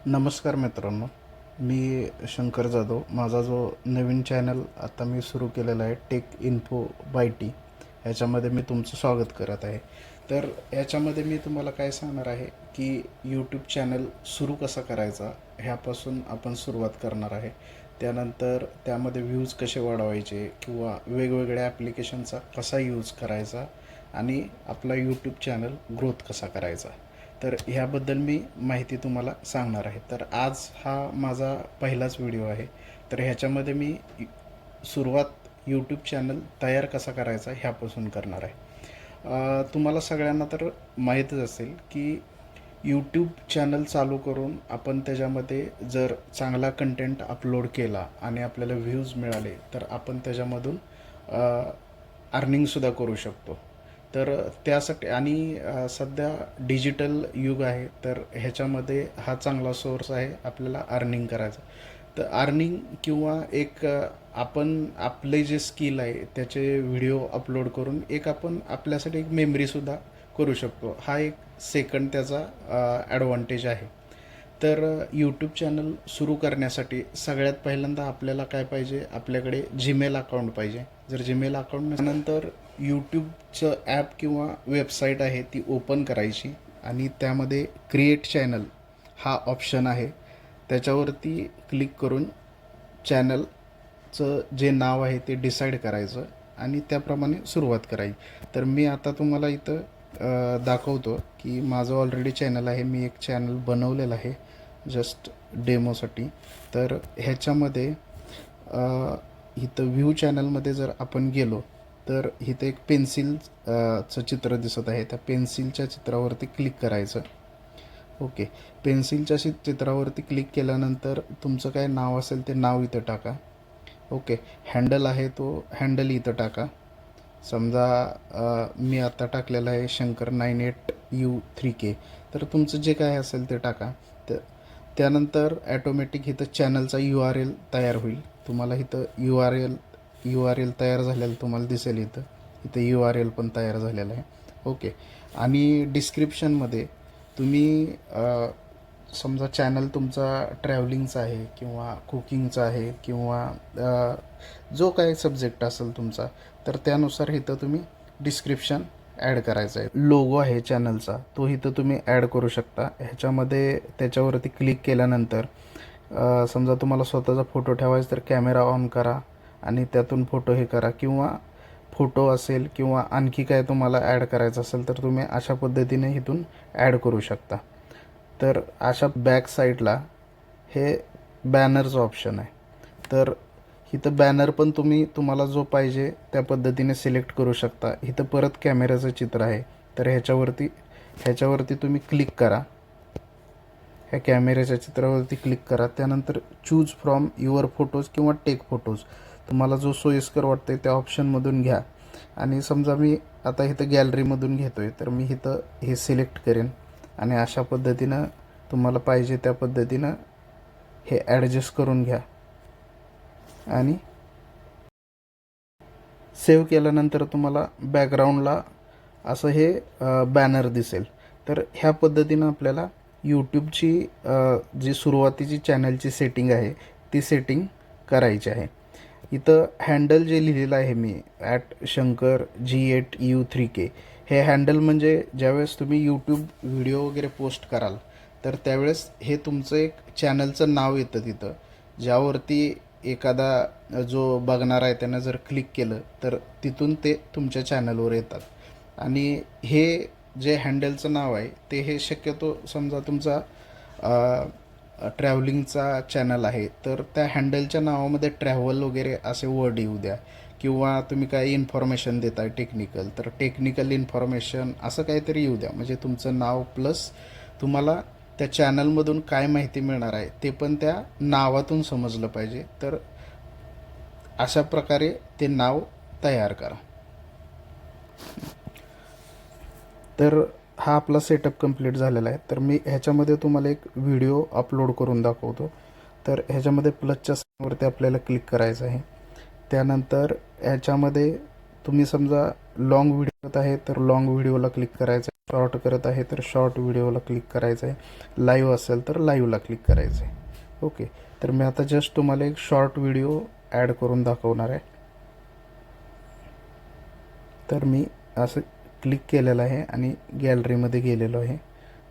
नमस्कार मित्रांनो, मी शंकर जाधव. माझा जो नवीन चॅनल आता मी सुरू केलेला आहे टेक इन्फो बाय टी, ह्याच्यामध्ये मी तुमचं स्वागत करत आहे. तर याच्यामध्ये मी तुम्हाला काय सांगणार आहे की यूट्यूब चॅनल सुरू कसा करायचा ह्यापासून आपण सुरुवात करणार आहे. त्यानंतर त्यामध्ये व्ह्यूज कसे वाढवायचे किंवा वेगवेगळ्या ॲप्लिकेशनचा कसा यूज करायचा आणि आपला यूट्यूब चॅनल ग्रोथ कसा करायचा, तर ह्याबद्दल मी माहिती तुम्हाला सांगणार आहे. तर आज हा माझा पहिलाच व्हिडिओ आहे. तर ह्याच्यामध्ये मी सुरुवात यूट्यूब चॅनल तयार कसा करायचा ह्यापासून करणार आहे. तुम्हाला सगळ्यांना तर माहीतच असेल की यूट्यूब चॅनल चालू करून आपण त्याच्यामध्ये जर चांगला कंटेंट अपलोड केला आणि आपल्याला व्ह्यूज मिळाले तर आपण त्याच्यामधून अर्निंगसुद्धा करू शकतो. तर त्यासाठी आणि सध्या डिजिटल युग आहे, तर ह्याच्यामध्ये हा चांगला सोर्स आहे आपल्याला अर्निंग करायचा. तर अर्निंग किंवा एक आपण आपले जे स्किल आहे त्याचे व्हिडिओ अपलोड करून एक आपण आपल्यासाठी एक मेमरीसुद्धा करू शकतो. हा एक सेकंड त्याचा ॲडव्हान्टेज आहे. तर यूट्यूब चॅनल सुरू करण्यासाठी सगळ्यात पहिल्यांदा आपल्याला काय पाहिजे, आपल्याकडे जीमेल अकाउंट पाहिजे. जर जीमेल अकाउंट नसल्यानंतर यूट्यूबचं ॲप किंवा वेबसाईट आहे ती ओपन करायची आणि त्यामध्ये क्रिएट चॅनल हा ऑप्शन आहे, त्याच्यावरती क्लिक करून चॅनलचं जे नाव आहे ते डिसाईड करायचं आणि त्याप्रमाणे सुरुवात करायची. तर मी आता तुम्हाला इथं दाखवतो की माझं ऑलरेडी चॅनल आहे. मी एक चॅनल बनवलेलं आहे जस्ट डेमोसाठी. तर ह्याच्यामध्ये इथं व्ह्यू चॅनलमध्ये जर आपण गेलो तर इथं एक पेन्सिलचं चित्र दिसत आहे. त्या पेन्सिलच्या चित्रावरती क्लिक करायचं. ओके, पेन्सिलच्या चित्रावरती क्लिक केल्यानंतर तुमचं काय नाव असेल ते नाव इथं टाका. ओके, हँडल आहे तो हँडल इथं टाका. समजा मी आता टाकलेलं आहे शंकर 98U3K. तर तुमचं जे काय असेल ते टाका. तर त्यानंतर ॲटोमॅटिक इथं चॅनलचा URL तयार होईल. तुम्हाला इथं URL तयार झालेलं तुम्हाला दिसेल. इथं URL पण तयार झालेलं आहे. ओके, आणि डिस्क्रिप्शनमध्ये तुम्ही समजा चॅनल तुमचा ट्रॅव्हलिंगचा आहे किंवा कुकिंगचा आहे किंवा जो काही सब्जेक्ट असेल तुमचा, तर त्यानुसार इथं तुम्ही डिस्क्रिप्शन ॲड करायचं आहे. लोगो आहे चॅनलचा तो इथं तुम्ही ॲड करू शकता. ह्याच्यामध्ये त्याच्यावरती क्लिक केल्यानंतर समजा तुम्हाला स्वतःचा फोटो ठेवायचा तर कॅमेरा ऑन करा आणि त्यातून फोटो हे करा, किंवा फोटो असेल किंवा आणखी काय तुम्हाला ॲड करायचं असेल तर तुम्ही अशा पद्धतीने इथून ॲड करू शकता. तर अशा बॅक साईडला हे बॅनरचं ऑप्शन आहे. तर इथं बॅनर पण तुम्हाला जो पाहिजे त्या पद्धतीने सिलेक्ट करू शकता. इथं परत कॅमेऱ्याचं चित्र आहे, तर ह्याच्यावरती तुम्ही क्लिक करा. ह्या कॅमेऱ्याच्या चित्रावरती क्लिक करा. त्यानंतर चूज फ्रॉम युअर फोटोज किंवा टेक फोटोज, तुम्हाला जो सोयीस्कर वाटतं त्या ऑप्शनमधून घ्या. आणि समजा मी आता इथं गॅलरीमधून घेतो आहे, तर मी इथं हे सिलेक्ट करेन आणि अशा पद्धतीनं तुम्हाला पाहिजे त्या पद्धतीनं हे ॲडजस्ट करून घ्या आणि सेव्ह केल्यानंतर तुम्हाला बॅकग्राऊंडला असं हे बॅनर दिसेल. तर ह्या पद्धतीनं आपल्याला यूट्यूबची जी सुरुवातीची चॅनलची सेटिंग आहे ती सेटिंग करायची आहे. इथं हँडल जे लिहिलेलं आहे मी @शंकर G8U3K, हे हँडल म्हणजे ज्यावेळेस तुम्ही यूट्यूब व्हिडिओ वगैरे पोस्ट कराल तर त्यावेळेस हे तुमचं एक चॅनलचं नाव येतं तिथं, ज्यावरती एखादा जो बघणार आहे त्यानं जर क्लिक केलं तर तिथून ते तुमच्या चॅनलवर येतात. आणि हे जे हँडलचं नाव आहे ते हे शक्यतो समजा तुमचा ट्रॅव्हलिंगचा चॅनल आहे तर त्या हँडलच्या नावामध्ये ट्रॅव्हल वगैरे असे वर्ड येऊ द्या, किंवा तुम्ही काही इन्फॉर्मेशन देताय टेक्निकल तर टेक्निकल इन्फॉर्मेशन असं काहीतरी येऊ द्या. म्हणजे तुमचं नाव प्लस तुम्हाला त्या चॅनलमधून काय माहिती मिळणार आहे ते पण त्या नावातून समजलं पाहिजे. तर अशा प्रकारे ते नाव तयार करा. तर हा आपला सेटअप कंप्लीट झालेला आहे. तर मी ह्याच्यामध्ये तुम्हाला एक व्हिडिओ अपलोड करून दाखवतो. तर ह्याच्यामध्ये प्लसच्या साईनवरती आपल्याला क्लिक करायचं आहे. त्यानंतर ह्याच्यामध्ये तुम्ही समजा लॉंग व्हिडिओ करत आहे तर लॉंग व्हिडिओला क्लिक करायचं आहे, शॉर्ट करत आहे तर शॉर्ट व्हिडिओला क्लिक करायचं आहे, लाईव्ह असेल तर लाईव्हला क्लिक करायचं आहे. ओके, तर मी आता जस्ट तुम्हाला एक शॉर्ट व्हिडिओ ॲड करून दाखवणार आहे. तर मी असं क्लिक केलेलं आहे आणि गॅलरीमध्ये गेलेलो आहे.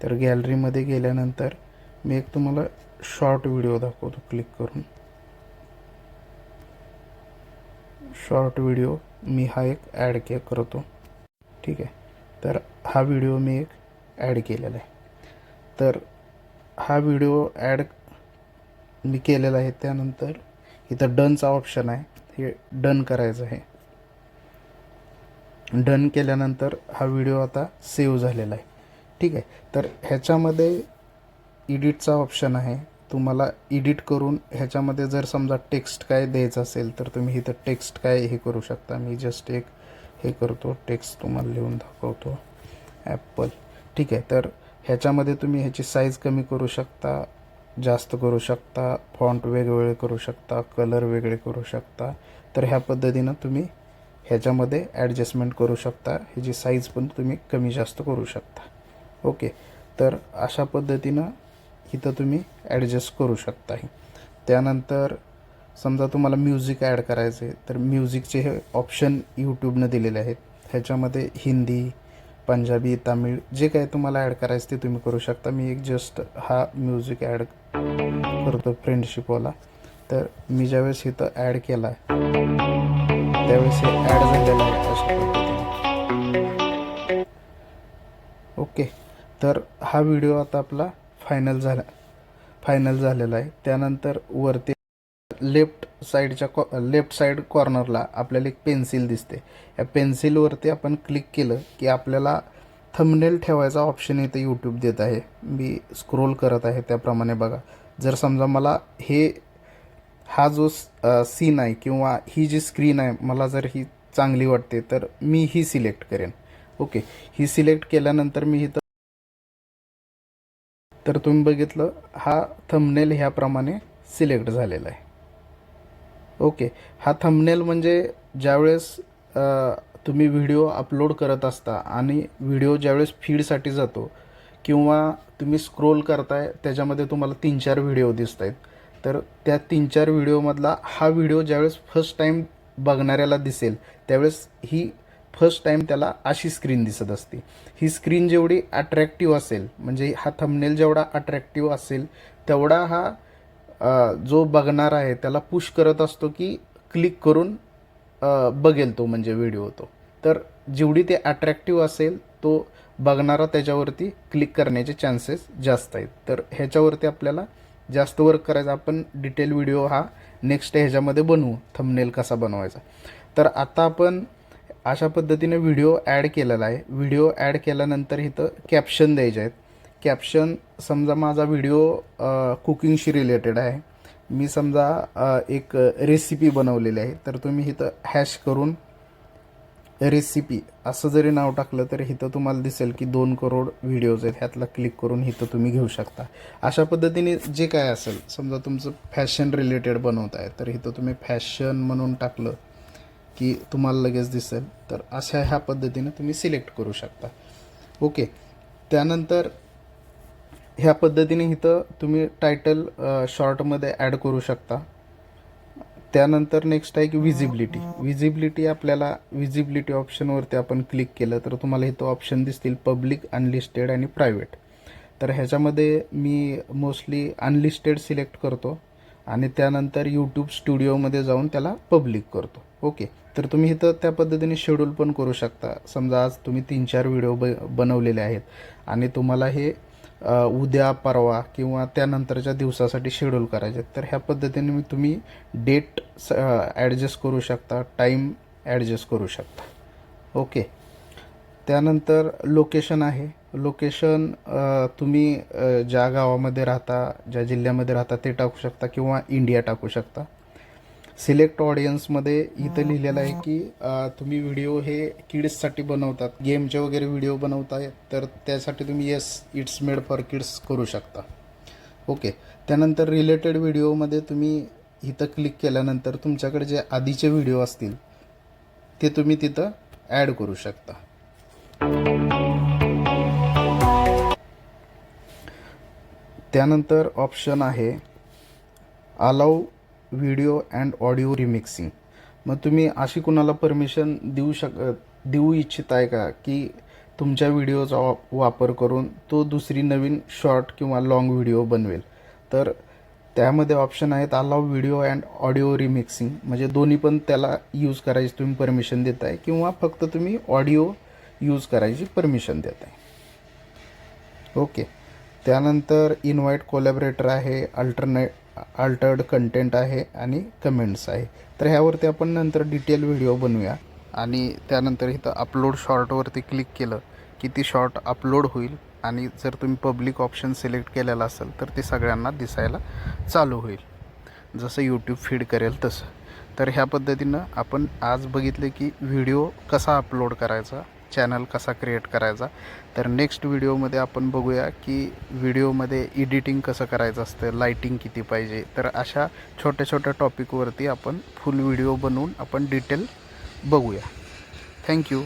तर गॅलरीमध्ये गेल्यानंतर मी एक तुम्हाला शॉर्ट व्हिडिओ दाखवतो क्लिक करून. शॉर्ट व्हिडिओ मी हा एक ॲड करतो. ठीक आहे, तर हा व्हिडिओ मी एक ॲड केलेला आहे. तर हा व्हिडिओ ॲड मी केलेला आहे. त्यानंतर इथं डनचा ऑप्शन आहे, हे डन करायचं आहे. डन केल्यानंतर हा व्हिडिओ आता सेव्ह झालेला आहे. ठीक आहे, तर ह्याच्यामध्ये एडिटचा ऑप्शन आहे. तुम्हाला एडिट करून ह्याच्यामध्ये जर समजा टेक्स्ट काय द्यायचं असेल तर तुम्ही इथं टेक्स्ट काय हे करू शकता. मी जस्ट एक हे करतो, टेक्स्ट तुम्हाला लिहून दाखवतो, ॲपल. ठीक आहे, तर ह्याच्यामध्ये तुम्ही ह्याची साईज कमी करू शकता, जास्त करू शकता, फॉन्ट वेगवेगळे करू शकता, कलर वेगळे करू शकता. तर ह्या पद्धतीनं तुम्ही ह्याच्यामध्ये ॲडजस्टमेंट करू शकता. ह्याची साईज पण तुम्ही कमी जास्त करू शकता. ओके, तर अशा पद्धतीनं इथं तुम्ही ॲडजस्ट करू शकता. त्यानंतर समजा तुम्हाला म्युझिक ॲड करायचे आहे तर म्युझिकचे हे ऑप्शन यूट्यूबनं दिलेले आहेत. ह्याच्यामध्ये हिंदी, पंजाबी, तामिळ जे काय तुम्हाला ॲड करायचं ते तुम्ही करू शकता. मी एक जस्ट हा म्युझिक ॲड करतो फ्रेंडशिपवाला. तर मी ज्यावेळेस इथं ॲड केला त्यावेळेस हे ॲड झालेलं आहे अशा पद्धतीने. ओके, तर हा व्हिडिओ आता आपला फायनल झालेला आहे. त्यानंतर वरती लेफ्ट साईड कॉर्नरला आपल्याला एक पेन्सिल दिसते. या पेन्सिलवरती आपण क्लिक केलं की आपल्याला थंबनेल ठेवायचा ऑप्शन इथं यूट्यूब देत आहे. मी स्क्रोल करत आहे त्याप्रमाणे बघा. जर समजा मला हा जो सीन आहे किंवा ही जी स्क्रीन आहे मला जर ही चांगली वाटते तर मी ही सिलेक्ट करेन. ओके, ही सिलेक्ट केल्यानंतर मी इथं तर तुम्ही बघितलं हा थंबनेल ह्याप्रमाणे सिलेक्ट झालेला आहे. ओके, हा थंबनेल म्हणजे ज्यावेळेस तुम्ही व्हिडिओ अपलोड करत असता आणि व्हिडिओ ज्यावेळेस फीडसाठी जातो किंवा तुम्ही स्क्रोल करताय त्याच्यामध्ये तुम्हाला 3-4 व्हिडिओ दिसत आहेत. तर त्या 3-4 व्हिडिओमधला हा व्हिडिओ ज्यावेळेस फर्स्ट टाईम बघणाऱ्याला दिसेल त्यावेळेस ही फर्स्ट टाईम त्याला अशी स्क्रीन दिसत असते. ही स्क्रीन जेवढी अट्रॅक्टिव्ह असेल म्हणजे हा थंबनेल जेवढा अट्रॅक्टिव्ह असेल तेवढा हा जो बघणार आहे त्याला पुश करत असतो की क्लिक करून बघेल तो म्हणजे व्हिडिओ तो. तर जेवढी ते अट्रॅक्टिव्ह असेल तो बघणारा त्याच्यावरती क्लिक करण्याचे चान्सेस जास्त आहेत. तर ह्याच्यावरती आपल्याला जास्त वर्क करायचं. आपण डिटेल व्हिडिओ हा नेक्स्ट ह्याच्यामध्ये बनवू, थंबनेल कसा बनवायचा. तर आता आपण अशा पद्धतीने व्हिडिओ ॲड केलेला आहे. व्हिडिओ ॲड केल्यानंतर इथं कॅप्शन द्यायचे आहेत. कॅप्शन समजा माझा व्हिडिओ कुकिंगशी रिलेटेड आहे. मी समजा एक रेसिपी बनवलेली आहे तर तुम्ही इथं हॅश करून रेसिपी असं जरी नाव टाकलं तर इथं तुम्हाला दिसेल की 2 करोड व्हिडिओज आहेत. ह्यातला क्लिक करून इथं तुम्ही घेऊ शकता. अशा पद्धतीने जे काय असेल समजा तुमचं फॅशन रिलेटेड बनवत आहे तर इथं तुम्ही फॅशन म्हणून टाकलं की तुम्हाला लगेच दिसेल. तर अशा ह्या पद्धतीने तुम्ही सिलेक्ट करू शकता. ओके, त्यानंतर ह्या पद्धतीने इथं तुम्ही टायटल शॉर्टमध्ये ॲड करू शकता. त्यानंतर नेक्स्ट आहे की विजिबिलिटी आपल्याला विजिबिलिटी ऑप्शनवरती आपण क्लिक केलं तर तुम्हाला इथं ऑप्शन दिसतील पब्लिक, अनलिस्टेड आणि प्रायव्हेट. तर ह्याच्यामध्ये मी मोस्टली अनलिस्टेड सिलेक्ट करतो आणि त्यानंतर यूट्यूब स्टुडिओमध्ये जाऊन त्याला पब्लिक करतो. ओके, तर तुम्ही इथं त्या पद्धतीने शेड्यूल पण करू शकता. समजा आज तुम्ही 3-4 व्हिडिओ बनवलेले आहेत आणि तुम्हाला हे उद्या, परवा किंवा त्यानंतरच्या दिवसासाठी शेड्यूल करायचे तर ह्या पद्धतीने मी तुम्ही डेट ॲडजस्ट करू शकता, टाईम ॲडजस्ट करू शकता. ओके, त्यानंतर लोकेशन आहे. लोकेशन तुम्ही ज्या गावामध्ये राहता, ज्या जिल्ह्यामध्ये राहता ते टाकू शकता किंवा इंडिया टाकू शकता. सिलेक्ट ऑडियन्समध्ये इथं लिहिलेलं आहे की तुम्ही व्हिडिओ हे किड्ससाठी बनवतात, गेमचे वगैरे व्हिडिओ बनवताय तर त्यासाठी तुम्ही yes it's made for kids करू शकता. ओके, त्यानंतर रिलेटेड व्हिडिओमध्ये तुम्ही इथं क्लिक केल्यानंतर तुमच्याकडे जे आधीचे व्हिडिओ असतील ते तुम्ही तिथं ॲड करू शकता. त्यानंतर ऑप्शन आहे allow video and audio remixing. मग तुम्ही अशी कुणाला परमिशन देऊ इच्छित आहे का की तुमच्या व्हिडिओचा वापर करून तो दुसरी नवीन शॉर्ट किंवा लाँग व्हिडिओ बनवेल? तर त्यामध्ये ऑप्शन आहेत allow video and audio remixing, म्हणजे दोन्ही पण त्याला यूज करायची तुम्ही परमिशन देत आहे किंवा फक्त तुम्ही ऑडिओ यूज करायची परमिशन देत आहे. ओके. त्यानंतर इन्व्हाइट कोलॅबरेटर आहे, अल्टर्ड कंटेंट आहे आणि कमेंट्स आहे. तर ह्यावरती आपण नंतर डिटेल व्हिडिओ बनवूया. आणि त्यानंतर इथं अपलोड शॉर्टवरती क्लिक केलं की ती शॉर्ट अपलोड होईल आणि जर तुम्ही पब्लिक ऑप्शन सिलेक्ट केलेला असेल तर ते सगळ्यांना दिसायला चालू होईल, जसं यूट्यूब फीड करेल तसं. तर ह्या पद्धतीनं आपण आज बघितले की व्हिडिओ कसा अपलोड करायचा, चॅनल कसा क्रिएट करायचा. तर नेक्स्ट व्हिडिओमध्ये आपण बघूया की व्हिडिओमध्ये एडिटिंग कसं करायचं असतं, लाईटिंग किती पाहिजे. तर अशा छोट्या छोट्या टॉपिकवरती आपण फुल व्हिडिओ बनवून आपण डिटेल बघूया. थँक्यू.